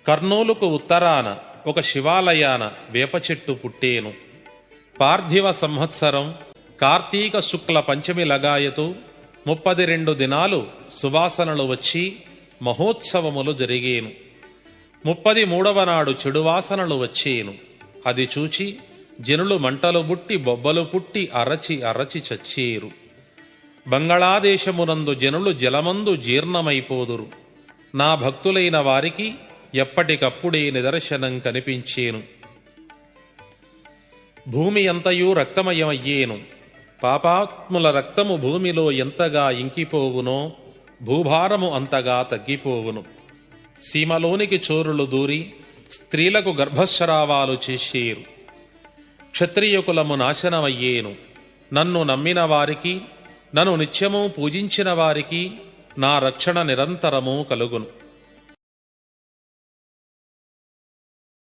కర్నూలుకు ఉత్తరాన ఒక శివాలయాన వేప చెట్టు పుట్టేను. పార్థివ సంవత్సరం కార్తీక శుక్ల పంచమి లగాయతు 32 దినాలు సువాసనలు వచ్చి మహోత్సవములు జరిగేను. 33వ నాడు చెడువాసనలు వచ్చేను. అది చూచి జనులు మంటలు బుట్టి బొబ్బలు పుట్టి అరచి అరచి చచ్చేరు. బంగాళాదేశమునందు జనులు జలమందు జీర్ణమైపోదురు. నా భక్తులైన వారికి ఎప్పటికప్పుడే నిదర్శనం కనిపించేను. భూమి అంతయు రక్తమయమయ్యేను. పాపాత్ముల రక్తము భూమిలో ఎంతగా ఇంకిపోవునో భూభారము అంతగా తగ్గిపోవును. సీమలోనికి చోరులు దూరి స్త్రీలకు గర్భస్రావాలు చేసేరు. క్షత్రియుకులము నాశనమయ్యేను. నన్ను నమ్మిన వారికి, నన్ను నిత్యము పూజించిన వారికి నా రక్షణ నిరంతరము కలుగును.